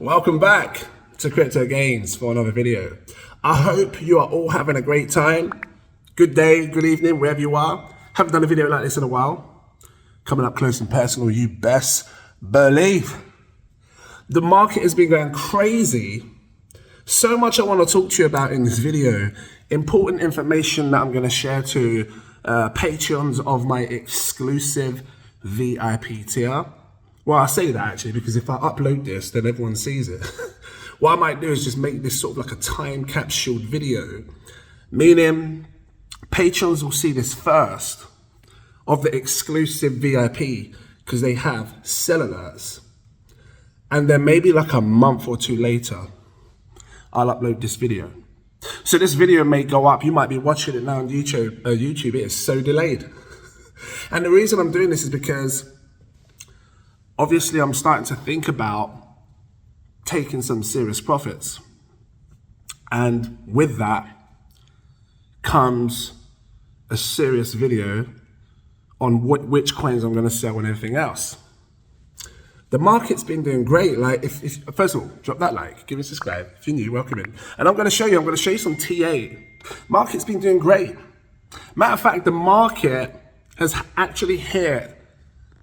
Welcome back to CryptoGains for another video. I hope you are all having a great time. Good day, good evening, wherever you are. Haven't done a video like this in a while. Coming up close and personal, you best believe. The market has been going crazy. So much I want to talk to you about in this video. Important information that I'm going to share to patrons of my exclusive VIP tier. Well, I say that actually because if I upload this, then everyone sees it. What I might do is just make this sort of like a time capsule video, meaning patrons will see this first of the exclusive VIP because they have sell alerts. And then maybe like a month or two later, I'll upload this video. So this video may go up. You might be watching it now on YouTube. It is so delayed. And the reason I'm doing this is because obviously I'm starting to think about taking some serious profits. And with that comes a serious video on which coins I'm going to sell and everything else. The market's been doing great. Like, if first of all, drop that like, give me a subscribe. If you're new, welcome in. And I'm going to show you some TA. Market's been doing great. Matter of fact, the market has actually hit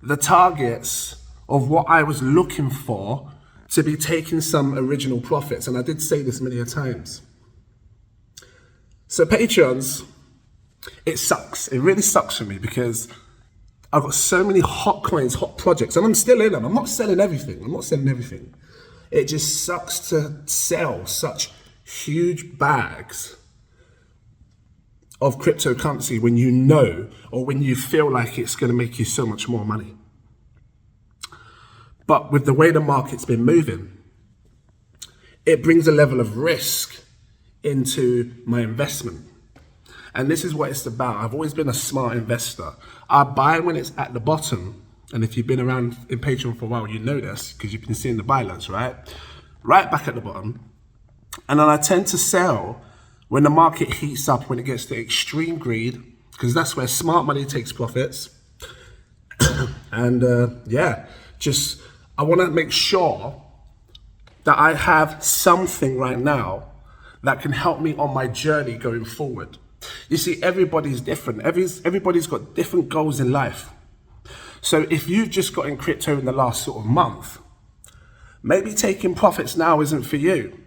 the targets of what I was looking for to be taking some original profits. And I did say this many a times. So patrons, it sucks. It really sucks for me because I've got so many hot coins, hot projects, and I'm still in them. I'm not selling everything. It just sucks to sell such huge bags of cryptocurrency when you know or when you feel like it's going to make you so much more money. But with the way the market's been moving, it brings a level of risk into my investment. And this is what it's about. I've always been a smart investor. I buy when it's at the bottom. And if you've been around in Patreon for a while, you know this because you've been seeing the buy alerts, right? Right back at the bottom. And then I tend to sell when the market heats up, when it gets to extreme greed, because that's where smart money takes profits. And I want to make sure that I have something right now that can help me on my journey going forward. You see, everybody's different. Everybody's got different goals in life. So if you've just got in crypto in the last sort of month, maybe taking profits now isn't for you.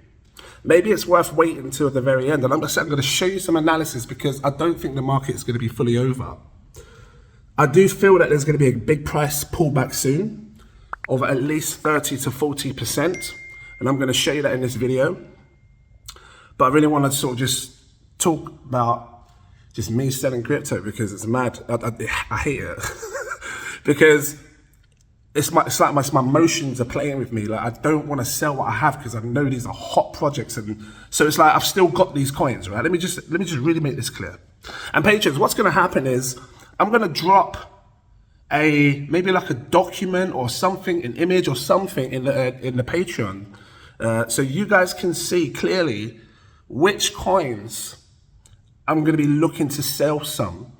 Maybe it's worth waiting until the very end. And I'm going to show you some analysis because I don't think the market's going to be fully over. I do feel that there's going to be a big price pullback soon of at least 30 to 40%. And I'm going to show you that in this video. But I really want to sort of just talk about just me selling crypto because it's mad. I hate it. Because it's like my emotions are playing with me. Like, I don't want to sell what I have because I know these are hot projects. And so it's like, I've still got these coins, right? Let me just really make this clear. And patrons, what's going to happen is I'm going to drop maybe like a document or something, an image or something in the Patreon, so you guys can see clearly which coins I'm going to be looking to sell some.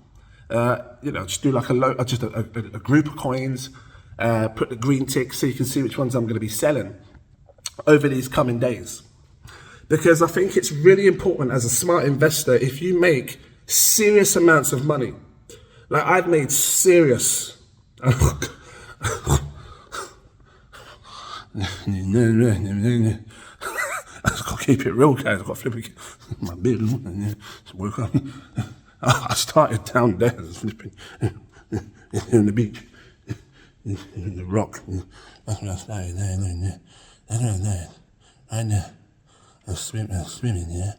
Just do like a group of coins, put the green tick so you can see which ones I'm going to be selling over these coming days. Because I think it's really important as a smart investor, if you make serious amounts of money, like I've made serious. I just gotta keep it real, guys. I've got flipping my beard. Woke up. I started down there, flipping in the beach, in the rock. That's when I started there. Right there. I was swimming, yeah.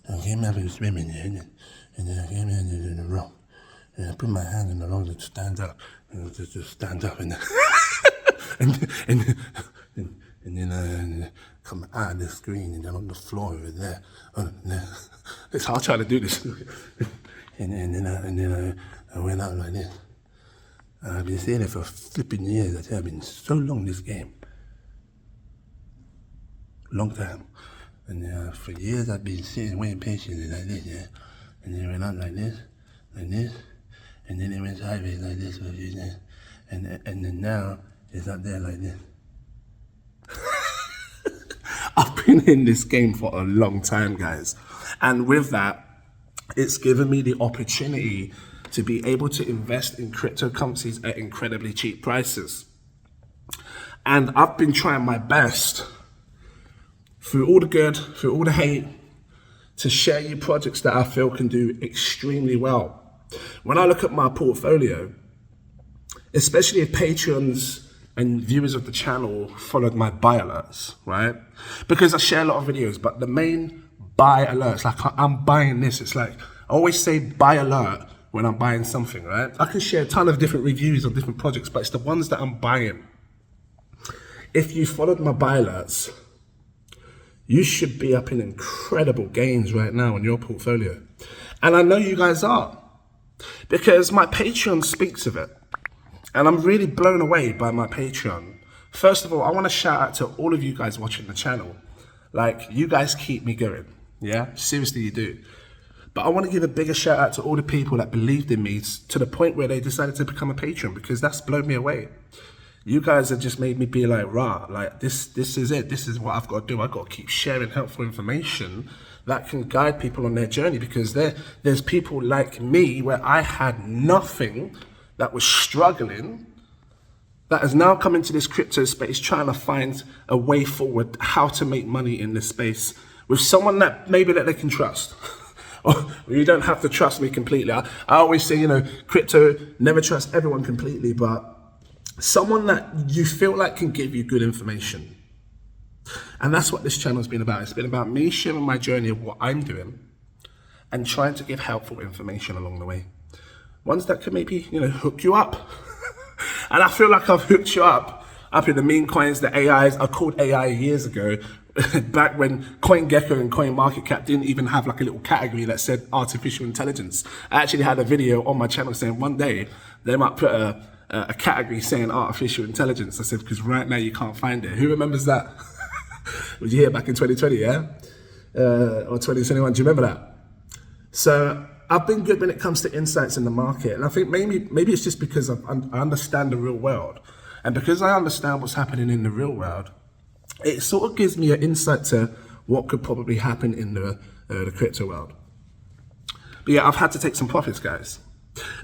I came up and swimming, yeah, and then I came in the rock. And I put my hand on the rock to stand up. And just stand up and then I come out of the screen and then on the floor over there. It's hard trying to do this. and then I went out like this. I've been saying it for flipping years. I tell you, I've been so long this game. Long time. And for years I've been sitting waiting patiently like this, yeah. And then I went out like this. And then it went sideways like this for a few days. And then now it's up there like this. I've been in this game for a long time, guys. And with that, it's given me the opportunity to be able to invest in cryptocurrencies at incredibly cheap prices. And I've been trying my best through all the good, through all the hate, to share you projects that I feel can do extremely well. When I look at my portfolio, especially if patrons and viewers of the channel followed my buy alerts, right? Because I share a lot of videos, but the main buy alerts, like I'm buying this, it's like, I always say buy alert when I'm buying something, right? I can share a ton of different reviews of different projects, but it's the ones that I'm buying. If you followed my buy alerts, you should be up in incredible gains right now in your portfolio. And I know you guys are, because my Patreon speaks of it. And I'm really blown away by my Patreon. First of all, I want to shout out to all of you guys watching the channel. Like, you guys keep me going. Yeah, seriously, you do. But I want to give a bigger shout out to all the people that believed in me to the point where they decided to become a patron, because that's blown me away. You guys have just made me be like, rah, like this is it. This is what I've got to do. I've got to keep sharing helpful information that can guide people on their journey, because there's people like me where I had nothing, that was struggling, that has now come into this crypto space trying to find a way forward, how to make money in this space with someone that maybe that they can trust. Or you don't have to trust me completely. I always say, crypto, never trust everyone completely, but someone that you feel like can give you good information. And that's what this channel has been about. It's been about me sharing my journey of what I'm doing and trying to give helpful information along the way. Ones that can maybe, hook you up. And I feel like I've hooked you up in the meme coins, the AIs. I called AI years ago, back when CoinGecko and CoinMarketCap didn't even have like a little category that said artificial intelligence. I actually had a video on my channel saying one day they might put a category saying artificial intelligence. I said, because right now you can't find it. Who remembers that? Was you here back in 2020, yeah? Or 2021, do you remember that? So I've been good when it comes to insights in the market. And I think maybe it's just because I understand the real world. And because I understand what's happening in the real world, it sort of gives me an insight to what could probably happen in the crypto world. But yeah, I've had to take some profits, guys,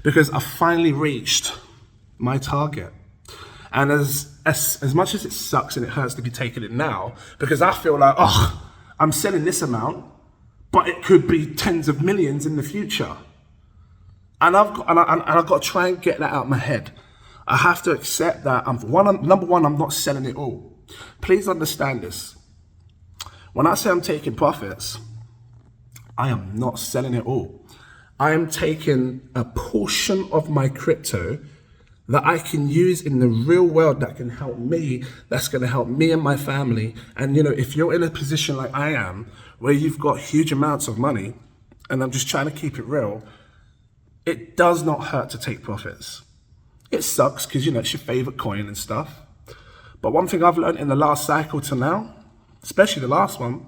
because I finally reached my target. And as much as it sucks and it hurts to be taking it now, because I feel like, I'm selling this amount, but it could be tens of millions in the future. And I've got to try and get that out of my head. I have to accept that number one, I'm not selling it all. Please understand this. When I say I'm taking profits, I am not selling it all. I am taking a portion of my crypto that I can use in the real world that can help me, that's going to help me and my family. And if you're in a position like I am, where you've got huge amounts of money, and I'm just trying to keep it real, it does not hurt to take profits. It sucks because, it's your favorite coin and stuff. But one thing I've learned in the last cycle to now, especially the last one,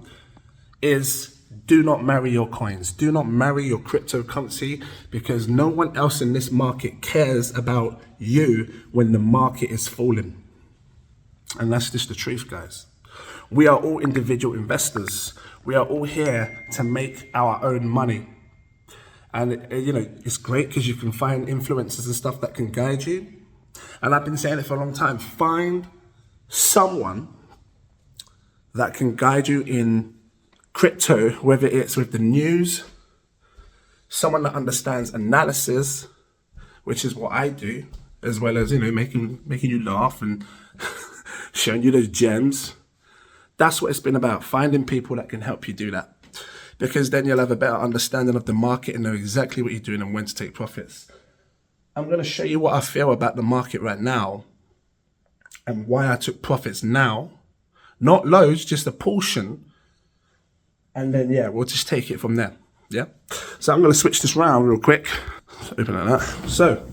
is do not marry your coins. Do not marry your cryptocurrency, because no one else in this market cares about you when the market is falling. And that's just the truth, guys. We are all individual investors. We are all here to make our own money. And it's great because you can find influencers and stuff that can guide you. And I've been saying it for a long time. Find someone that can guide you in crypto, whether it's with the news, someone that understands analysis, which is what I do, as well as making you laugh and showing you those gems. That's what it's been about, finding people that can help you do that, because then you'll have a better understanding of the market and know exactly what you're doing and when to take profits. I'm going to show you what I feel about the market right now and why I took profits now. Not loads, just a portion. And then, we'll just take it from there. Yeah. So I'm going to switch this round real quick. Open it like that. So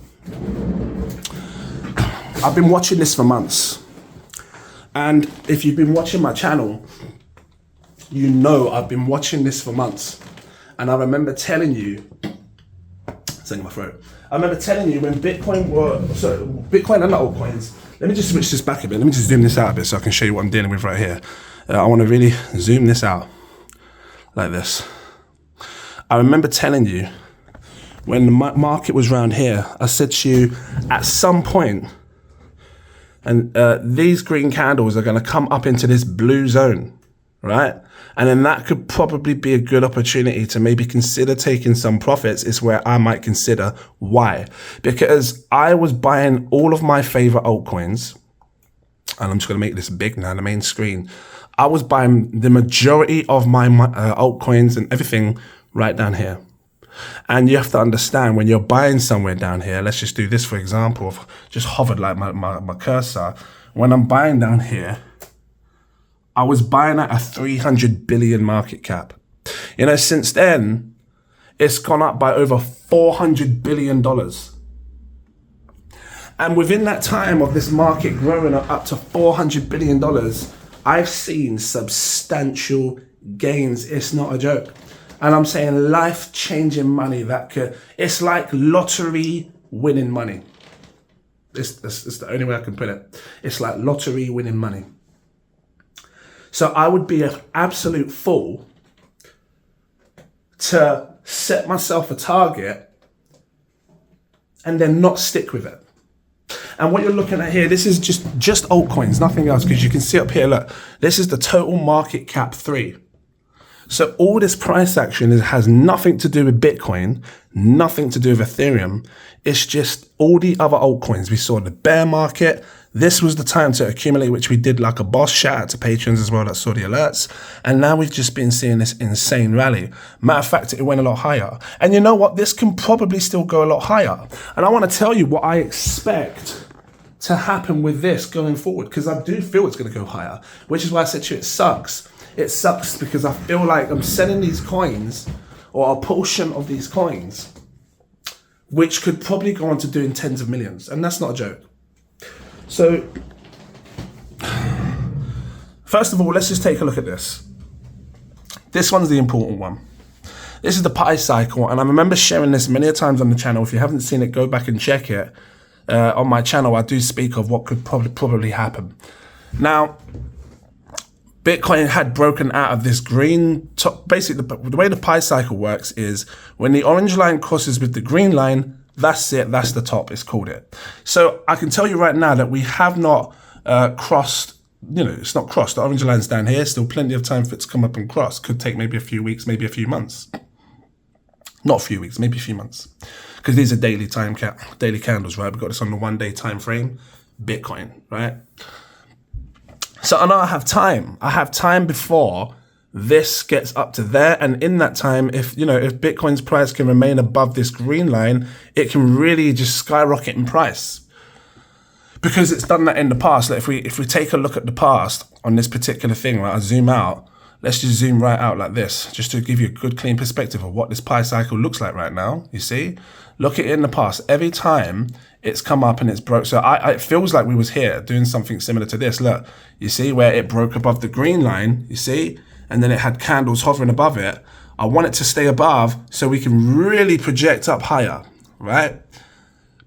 I've been watching this for months. And if you've been watching my channel, I've been watching this for months. And I remember telling you, saying my throat. I remember telling you when Bitcoin and not altcoins. Let me just switch this back a bit. Let me just zoom this out a bit so I can show you what I'm dealing with right here. I want to really zoom this out like this. I remember telling you when the market was around here, I said to you at some point, and these green candles are going to come up into this blue zone, right? And then that could probably be a good opportunity to maybe consider taking some profits. Is where I might consider. Why? Because I was buying all of my favorite altcoins, and I'm just going to make this big now, the main screen. I was buying the majority of my altcoins and everything right down here. And you have to understand, when you're buying somewhere down here, let's just do this for example, I've just hovered like my cursor. When I'm buying down here, I was buying at a 300 billion market cap. You know, since then, it's gone up by over $400 billion. And within that time of this market growing up to $400 billion, I've seen substantial gains. It's not a joke. And I'm saying life-changing money it's like lottery winning money. It's the only way I can put it. It's like lottery winning money. So I would be an absolute fool to set myself a target and then not stick with it. And what you're looking at here, this is just altcoins, nothing else, because you can see up here, look, this is the total market cap 3. So all this price action has nothing to do with Bitcoin, nothing to do with Ethereum. It's just all the other altcoins. We saw the bear market. This was the time to accumulate, which we did like a boss. Shout out to patrons as well that saw the alerts. And now we've just been seeing this insane rally. Matter of fact, it went a lot higher. And you know what? This can probably still go a lot higher. And I want to tell you what I expect to happen with this going forward, because I do feel it's going to go higher, which is why I said to you, it sucks. It sucks because I feel like I'm selling these coins, or a portion of these coins, which could probably go on to doing tens of millions. And that's not a joke. So, first of all, let's just take a look at this. This one's the important one. This is the pi cycle, and I remember sharing this many times on the channel. If you haven't seen it, go back and check it. On my channel, I do speak of what could probably happen. Now, Bitcoin had broken out of this green top. Basically, the way the pi cycle works is when the orange line crosses with the green line, that's it, that's the top, it's called it. So I can tell you right now that we have not crossed, it's not crossed. The orange line's down here, still plenty of time for it to come up and cross. Could take maybe a few weeks, maybe a few months. Not a few weeks, maybe a few months. Because these are daily candles, right? We've got this on the 1 day time frame, Bitcoin, right? So I know I have time. I have time before this gets up to there. And in that time, if Bitcoin's price can remain above this green line, it can really just skyrocket in price. Because it's done that in the past. Like if we take a look at the past on this particular thing, right, I zoom out. Let's just zoom right out like this, just to give you a good, clean perspective of what this pi cycle looks like right now. You see? Look at it in the past. Every time it's come up and it's broke. So it feels like we was here doing something similar to this. Look, you see where it broke above the green line, you see? And then it had candles hovering above it. I want it to stay above so we can really project up higher, right?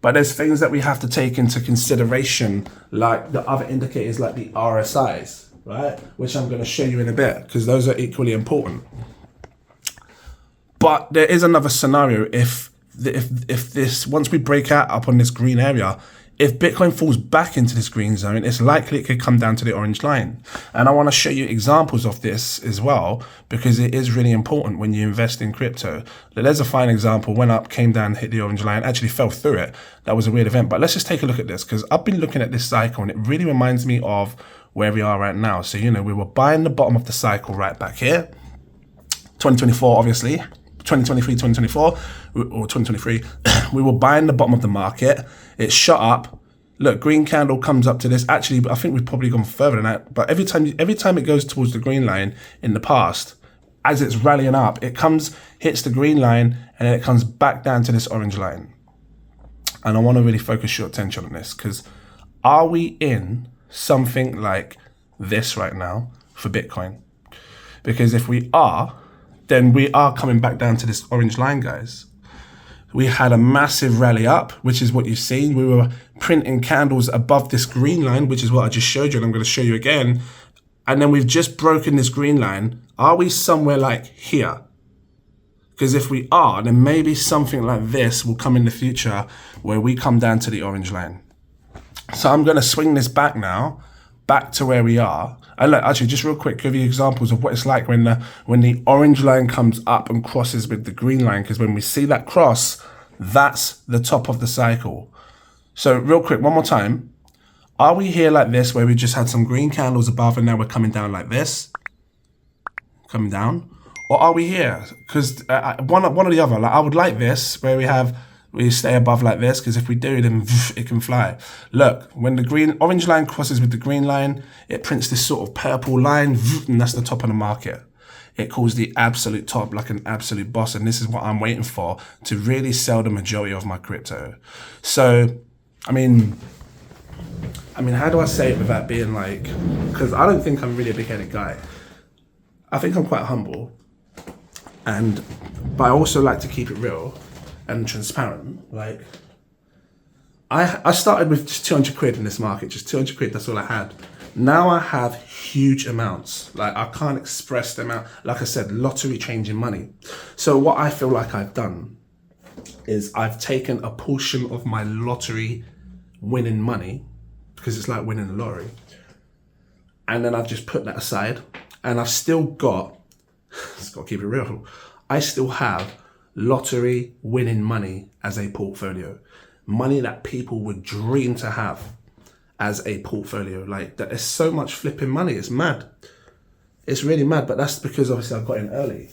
But there's things that we have to take into consideration, like the other indicators like the RSIs, right? Which I'm going to show you in a bit, because those are equally important. But there is another scenario if this, once we break out up on this green area, if Bitcoin falls back into this green zone, it's likely it could come down to the orange line. And I want to show you examples of this as well, because it is really important when you invest in crypto. There's a fine example, went up, came down, hit the orange line, actually fell through it. That was a weird event. But let's just take a look at this, because I've been looking at this cycle and it really reminds me of where we are right now. So, we were buying the bottom of the cycle right back here. 2024, obviously. 2023, 2024, or 2023, we were buying the bottom of the market. It shot up. Look, green candle comes up to this. Actually, I think we've probably gone further than that. But every time it goes towards the green line in the past, as it's rallying up, it hits the green line, and then it comes back down to this orange line. And I want to really focus your attention on this, because are we in something like this right now for Bitcoin? Because if we are, then we are coming back down to this orange line, guys. We had a massive rally up, which is what you've seen. We were printing candles above this green line, which is what I just showed you, and I'm going to show you again. and then we've just broken this green line, are we somewhere like here? Because if we are, then maybe something like this will come in the future where we come down to the orange line. So I'm going to swing this back now, back to where we are. And look, actually, just real quick, give you examples of what it's like when the orange line comes up and crosses with the green line. Because when we see that cross, that's the top of the cycle. So real quick, one more time. Are we here like this, where we just had some green candles above and now we're coming down like this? Coming down? Or are we here? Because one or the other. Like, I would like this, where we stay above like this, because if we do, then it can fly. Look, when the orange line crosses with the green line, it prints this sort of purple line, and that's the top of the market. It calls the absolute top, like an absolute boss, and this is what I'm waiting for to really sell the majority of my crypto. So, I mean, how do I say it without being like, because I don't think I'm really a big-headed guy. I think I'm quite humble. But I also like to keep it real and transparent. Like, I started with just 200 quid in this market, just 200 quid, that's all I had. Now I have huge amounts. Like, I can't express the amount. Like I said, lottery changing money. So what I feel like I've done is I've taken a portion of my lottery winning money, because it's like winning the lottery, and then I've just put that aside, and I've still got, just got to keep it real, I still have lottery winning money as a portfolio. Money that people would dream to have as a portfolio. Like, that is so much flipping money. It's mad. It's really mad, but that's because obviously I got in early.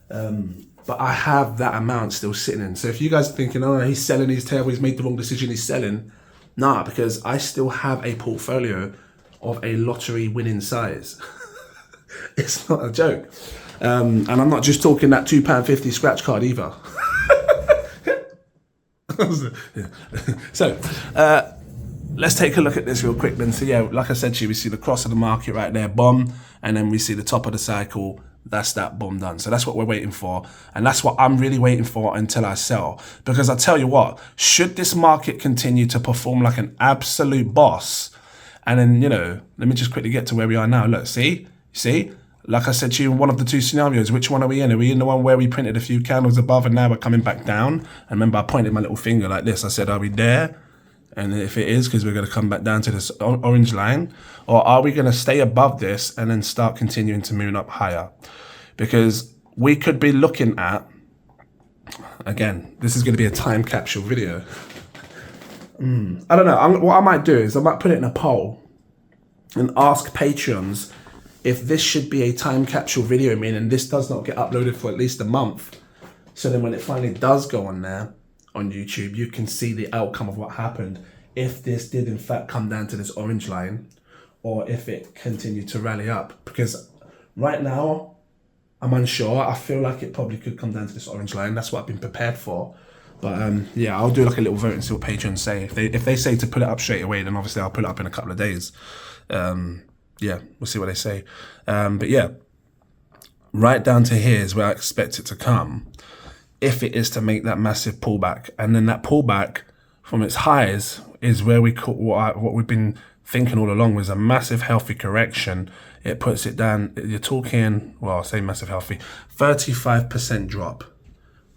But I have that amount still sitting in. So if you guys are thinking, oh, he's selling, he's terrible, he's made the wrong decision, he's selling. Nah, because I still have a portfolio of a lottery winning size. It's not a joke. And I'm not just talking that £2.50 scratch card either. So, let's take a look at this real quick then. So yeah, like I said to you, we see the cross of the market right there, bomb, and then we see the top of the cycle. That's that bomb done. So that's what we're waiting for. And that's what I'm really waiting for until I sell. Because I tell you what, should this market continue to perform like an absolute boss, and then, you know, let me just quickly get to where we are now. Look, see? Like I said to you, in one of the two scenarios, which one are we in? Are we in the one where we printed a few candles above and now we're coming back down? And remember, I pointed my little finger like this. I said, are we there? And if it is, because we're going to come back down to this orange line, or are we going to stay above this and then start continuing to move up higher? Because we could be looking at, again, this is going to be a time capsule video. I don't know. What I might do is I might put it in a poll and ask Patreons if this should be a time capsule video, meaning this does not get uploaded for at least a month. So then when it finally does go on there, on YouTube, you can see the outcome of what happened. If this did in fact come down to this orange line, or if it continued to rally up. Because right now, I'm unsure. I feel like it probably could come down to this orange line. That's what I've been prepared for. But yeah, I'll do like a little vote and see what patrons say. If they say to put it up straight away, then obviously I'll put it up in a couple of days. Yeah, we'll see what they say. But yeah, right down to here is where I expect it to come, if it is to make that massive pullback. And then that pullback from its highs is where we call what we've been thinking all along was a massive healthy correction. It puts it down, you're talking, well, I'll say massive healthy, 35% drop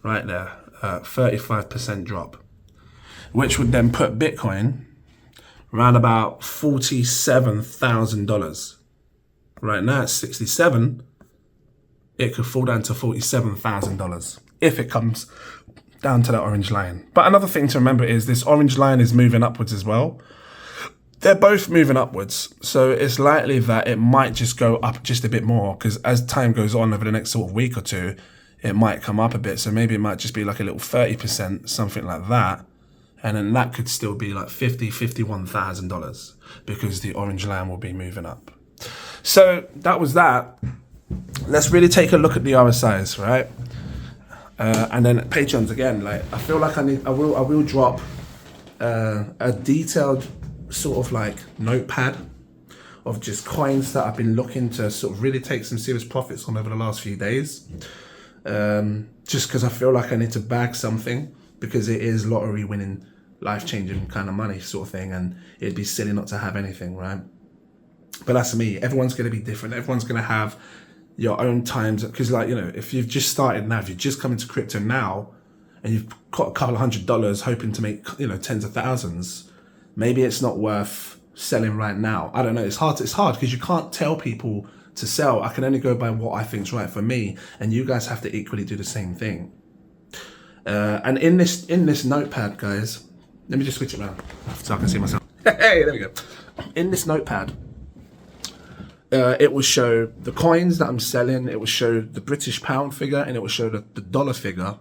right there, 35% drop, which would then put Bitcoin around about $47,000. Right now it's 67. It could fall down to $47,000 if it comes down to that orange line. But another thing to remember is this orange line is moving upwards as well. They're both moving upwards. So it's likely that it might just go up just a bit more, because as time goes on over the next sort of week or two, it might come up a bit. So maybe it might just be like a little 30%, something like that. And then that could still be like $51,000 because the orange line will be moving up. So that was that. Let's really take a look at the RSIs, right? And then Patreons again. Like, I feel like I will drop a detailed sort of like notepad of just coins that I've been looking to sort of really take some serious profits on over the last few days. Just because I feel like I need to bag something, because it is lottery winning, life-changing kind of money sort of thing, and it'd be silly not to have anything, right? But that's me. Everyone's going to be different. Everyone's going to have your own times. Because, like, you know, if you've just started now, if you've just come into crypto now, and you've got a couple of $100 hoping to make, you know, tens of thousands, maybe it's not worth selling right now. I don't know. It's hard because you can't tell people to sell. I can only go by what I think's right for me, and you guys have to equally do the same thing. And in this notepad, guys, let me just switch it around so I can see myself. Hey, there we go. In this notepad, it will show the coins that I'm selling, it will show the British pound figure, and it will show the dollar figure.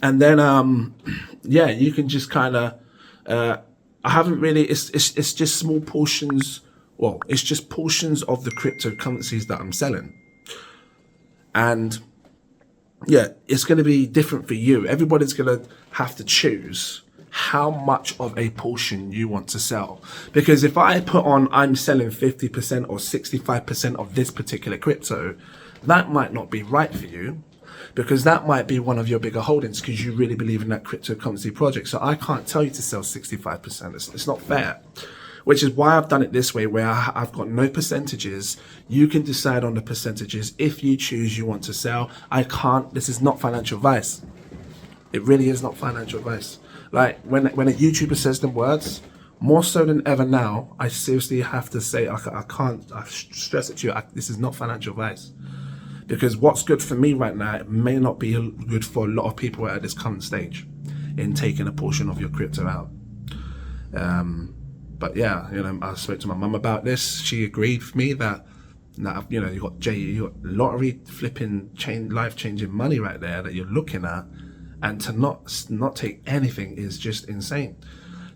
And then, yeah, you can just kind of, I haven't really, it's just small portions, well, it's just portions of the cryptocurrencies that I'm selling. And yeah, it's going to be different for you. Everybody's going to have to choose how much of a portion you want to sell. Because if I put on, I'm selling 50% or 65% of this particular crypto, that might not be right for you, because that might be one of your bigger holdings because you really believe in that cryptocurrency project. So I can't tell you to sell 65%. It's not fair. Which is why I've done it this way, where I've got no percentages. You can decide on the percentages if you choose you want to sell. I can't, this is not financial advice. It really is not financial advice. Like when a YouTuber says them words, more so than ever now, I seriously have to say, I stress it to you, this is not financial advice. Because what's good for me right now, it may not be good for a lot of people at this current stage in taking a portion of your crypto out. But yeah, you know, I spoke to my mum about this. She agreed with me that you know, you got lottery flipping life-changing money right there that you're looking at, and to not take anything is just insane.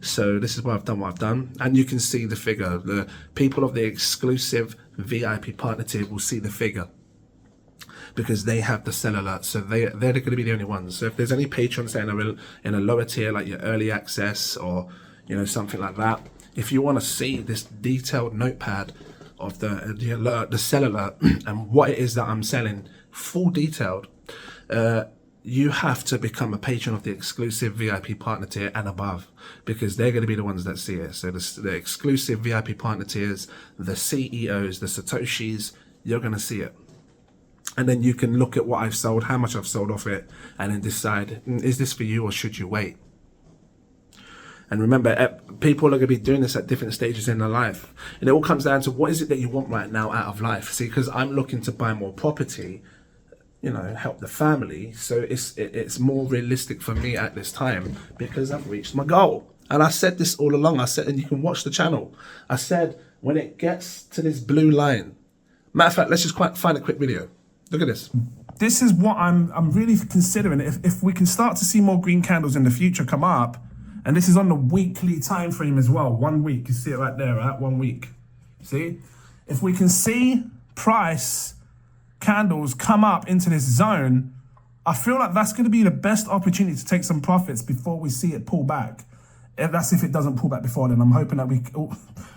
So this is why I've done what I've done, and you can see the figure. The people of the exclusive VIP partner tier will see the figure because they have the sell alert, so they're going to be the only ones. So if there's any patrons that are in a lower tier, like your early access or, you know, something like that, if you want to see this detailed notepad of the alert, the sell alert, and what it is that I'm selling, full detailed, you have to become a patron of the exclusive VIP partner tier and above, because they're going to be the ones that see it. So the exclusive VIP partner tiers, the CEOs, the Satoshis, you're going to see it. And then you can look at what I've sold, how much I've sold off it, and then decide, is this for you or should you wait? And remember, people are going to be doing this at different stages in their life. And it all comes down to what is it that you want right now out of life. See, because I'm looking to buy more property, you know, help the family. So it's more realistic for me at this time because I've reached my goal. And I said this all along. I said, and you can watch the channel. I said, when it gets to this blue line, matter of fact, let's just find a quick video. Look at this. This is what I'm really considering. If we can start to see more green candles in the future come up, and this is on the weekly time frame as well. 1 week, you see it right there, right? 1 week. See? If we can see price candles come up into this zone, I feel like that's going to be the best opportunity to take some profits before we see it pull back. That's if it doesn't pull back before then. I'm hoping that oh,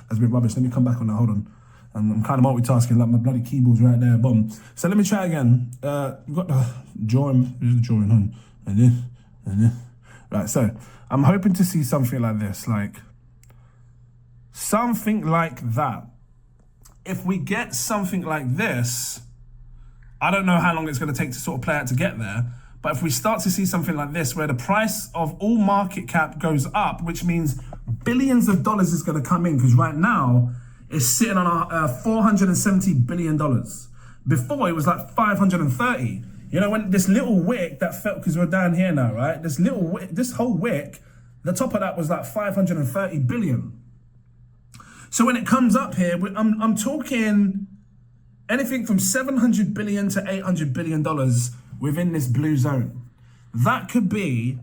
that's a bit rubbish. Let me come back on that. Hold on. I'm kind of multitasking, like my bloody keyboard's right there. Boom. So let me try again. We've got the drawing. Here's the drawing on. And this. Right, so I'm hoping to see something like this, something like that. If we get something like this, I don't know how long it's going to take to sort of play out to get there, but if we start to see something like this, where the price of all market cap goes up, which means billions of dollars is going to come in, because right now it's sitting on $470 billion. Before it was like 530. You know, when this little wick that fell, because we're down here now, right? This whole wick, the top of that was like 530 billion. So when it comes up here, I'm talking anything from 700 billion to 800 billion dollars within this blue zone. That could be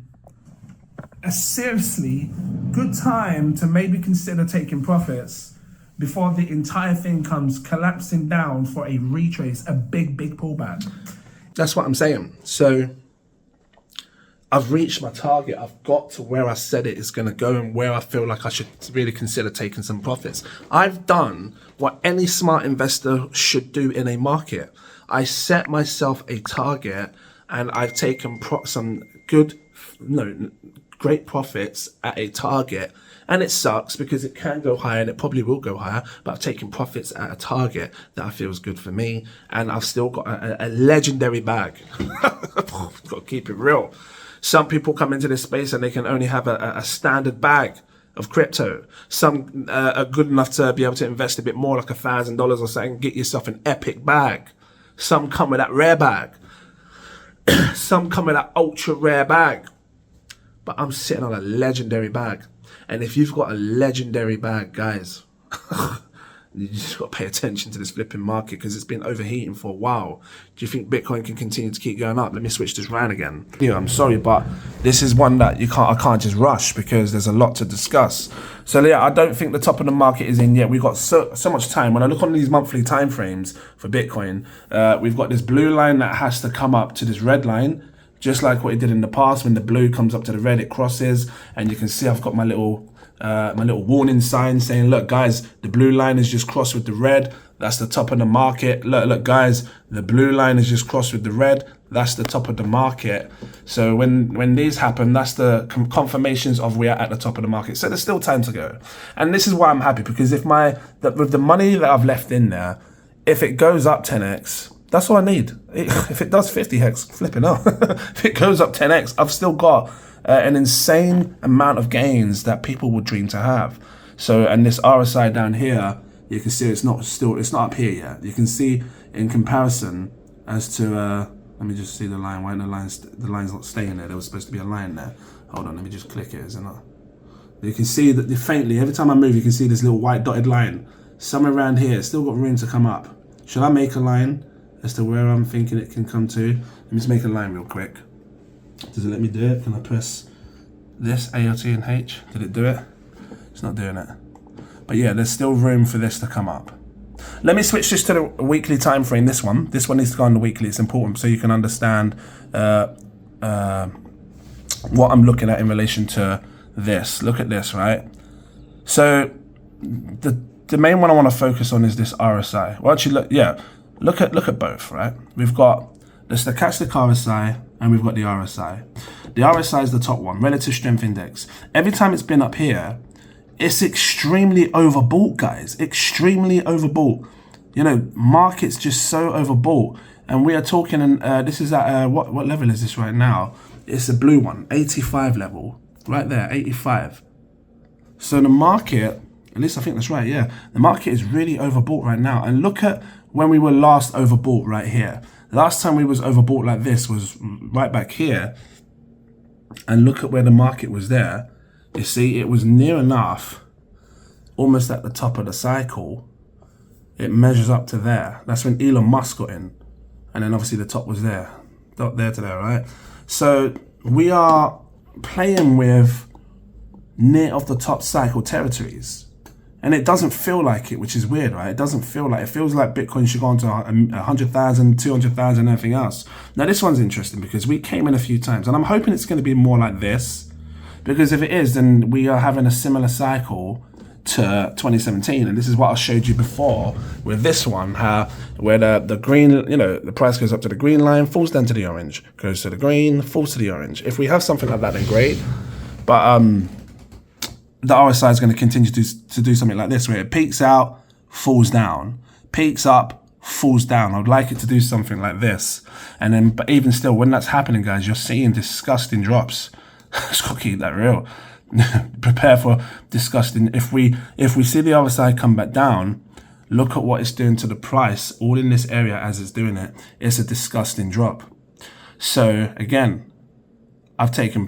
a seriously good time to maybe consider taking profits before the entire thing comes collapsing down for a retrace, a big pullback. That's what I'm saying. So I've reached my target. I've got to where I said it is going to go and where I feel like I should really consider taking some profits. I've done what any smart investor should do in a market. I set myself a target and I've taken some great profits at a target. And it sucks because it can go higher and it probably will go higher, but I've taken profits at a target that I feel is good for me. And I've still got a legendary bag. Got to keep it real. Some people come into this space and they can only have a standard bag of crypto. Some are good enough to be able to invest a bit more, like $1,000 or something, get yourself an epic bag. Some come with that rare bag. Some come with that ultra rare bag. But I'm sitting on a legendary bag. And if you've got a legendary bag, guys, you just got to pay attention to this flipping market because it's been overheating for a while. Do you think Bitcoin can continue to keep going up? Let me switch this round again. Yeah, I'm sorry, but this is one that I can't just rush because there's a lot to discuss. So yeah, I don't think the top of the market is in yet. We've got so much time. When I look on these monthly time frames for Bitcoin, we've got this blue line that has to come up to this red line, just like what it did in the past. When the blue comes up to the red, it crosses, and you can see I've got my little warning sign saying, look guys, the blue line is just crossed with the red. That's the top of the market. Look guys, the blue line is just crossed with the red. That's the top of the market. So when these happen, that's the confirmations of we are at the top of the market. So there's still time to go. And this is why I'm happy, because if with the money that I've left in there, if it goes up 10x, that's all I need. If it does 50x, flipping out. If it goes up 10x, I've still got an insane amount of gains that people would dream to have. So, and this RSI down here, you can see it's not up here yet. You can see in comparison as to, let me just see the line. Why the line's not staying there? There was supposed to be a line there. Hold on, let me just click it. Is it not? You can see that faintly, every time I move, you can see this little white dotted line. Somewhere around here, it's still got room to come up. Should I make a line as to where I'm thinking it can come to? Let me just make a line real quick. Does it let me do it? Can I press this, A, L, T, and H? Did it do it? It's not doing it. But yeah, there's still room for this to come up. Let me switch this to the weekly time frame. This one needs to go on the weekly. It's important so you can understand what I'm looking at in relation to this. Look at this, right? So the main one I want to focus on is this RSI. Well, actually, look at both, right? We've got the stochastic RSI and we've got the RSI. The RSI is the top one, relative strength index. Every time it's been up here, it's extremely overbought, guys. Extremely overbought. You know, market's just so overbought. And we are talking, and this is at, what level is this right now? It's a blue one, 85 level. Right there, 85. So the market, at least I think that's right, yeah. The market is really overbought right now. And look at when we were last overbought right here. Last time we was overbought like this was right back here. And look at where the market was there. You see, it was near enough, almost at the top of the cycle. It measures up to there. That's when Elon Musk got in. And then obviously the top was there. There to there, right? So we are playing with near of the top cycle territories. And it doesn't feel like it, which is weird, right? It doesn't feel like, it feels like Bitcoin should go on to 100,000, 200,000, and everything else. Now this one's interesting because we came in a few times and I'm hoping it's going to be more like this, because if it is, then we are having a similar cycle to 2017. And this is what I showed you before with this one, where the green, the price goes up to the green line, falls down to the orange, goes to the green, falls to the orange. If we have something like that, then great. But, the RSI is going to continue to do something like this, where it peaks out, falls down, peaks up, falls down. I would like it to do something like this. And then, but even still, when that's happening, guys, you're seeing disgusting drops. Just got to keep that real. Prepare for disgusting. If we see the RSI come back down, look at what it's doing to the price, all in this area as it's doing it. It's a disgusting drop. So again, I've taken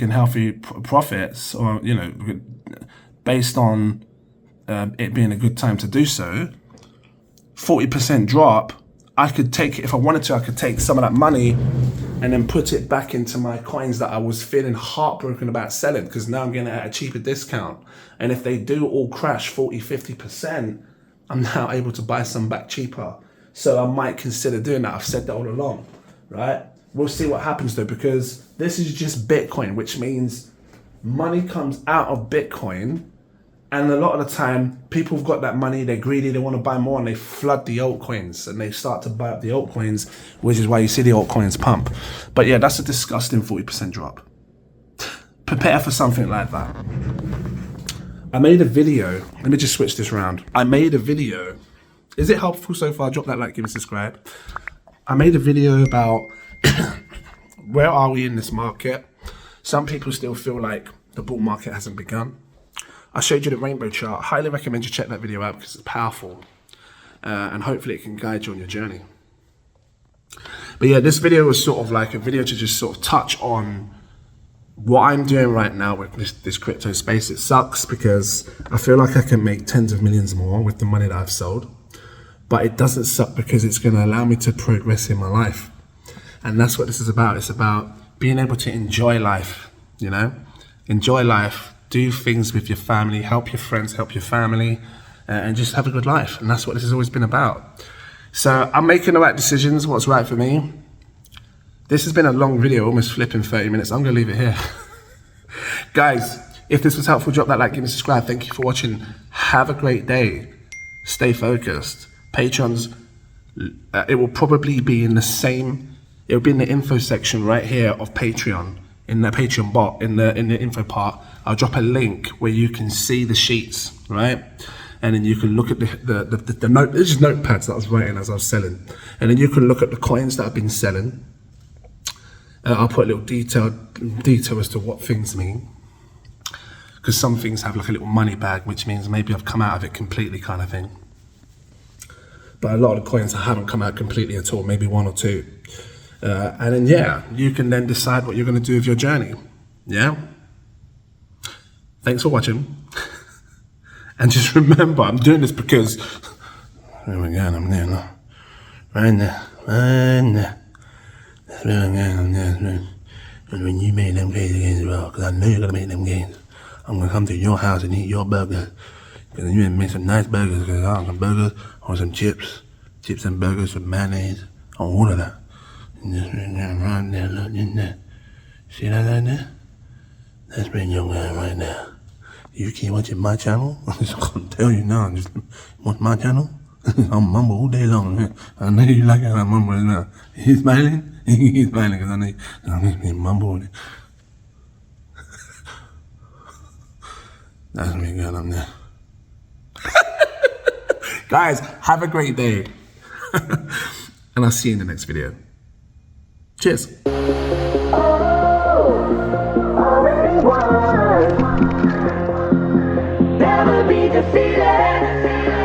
healthy profits, or based on it being a good time to do so. 40% drop. I could take, if I wanted to, I could take some of that money and then put it back into my coins that I was feeling heartbroken about selling, because now I'm getting it at a cheaper discount. And if they do all crash 40-50%, I'm now able to buy some back cheaper. So I might consider doing that. I've said that all along, right? We'll see what happens though, because this is just Bitcoin, which means money comes out of Bitcoin. And a lot of the time, people have got that money, they're greedy, they want to buy more, and they flood the altcoins and they start to buy up the altcoins, which is why you see the altcoins pump. But yeah, that's a disgusting 40% drop. Prepare for something like that. I made a video. Let me just switch this around. I made a video. Is it helpful so far? Drop that like, give me a subscribe. I made a video about where are we in this market. Some people still feel like the bull market hasn't begun. I showed you the rainbow chart. Highly recommend you check that video out because it's powerful. And hopefully it can guide you on your journey. But yeah, this video was sort of like a video to just sort of touch on what I'm doing right now with this crypto space. It sucks because I feel like I can make tens of millions more with the money that I've sold. But it doesn't suck because it's going to allow me to progress in my life. And that's what this is about. It's about being able to enjoy life, you know? Enjoy life, do things with your family, help your friends, help your family, and just have a good life. And that's what this has always been about. So I'm making the right decisions, what's right for me. This has been a long video, almost flipping 30 minutes. I'm gonna leave it here. Guys, if this was helpful, drop that like, give me a subscribe. Thank you for watching. Have a great day. Stay focused. Patreons, it will probably be in the same, it will be in the info section right here of Patreon, in the Patreon bot, in the info part. I'll drop a link where you can see the sheets, right? And then you can look at the note, this is notepads that I was writing as I was selling. And then you can look at the coins that I've been selling. I'll put a little detail as to what things mean. Because some things have like a little money bag, which means maybe I've come out of it completely kind of thing. But a lot of the coins I haven't come out completely at all, maybe one or two. And then yeah, you can then decide what you're gonna do with your journey, yeah? Thanks for watching. And just remember, I'm doing this because, oh my God, I'm there now. Right there, right there. That's where I'm there, I'm there. And when you make them crazy gains, bro, because I know you're going to make them gains, I'm going to come to your house and eat your burgers. Because you make some nice burgers, because I want some burgers, I want some chips and burgers with mayonnaise, I want all of that. And just right there, look in there. See that right there? That's been your man right there. You keep watching my channel? I'm just gonna tell you now, just watch my channel. I'm mumble all day long, man. I know you like how I mumble as well. He's smiling? He's smiling because I know I'm just being mumble. That's me, girl, I'm there. Guys, have a great day. And I'll see you in the next video. Cheers. Never be defeated.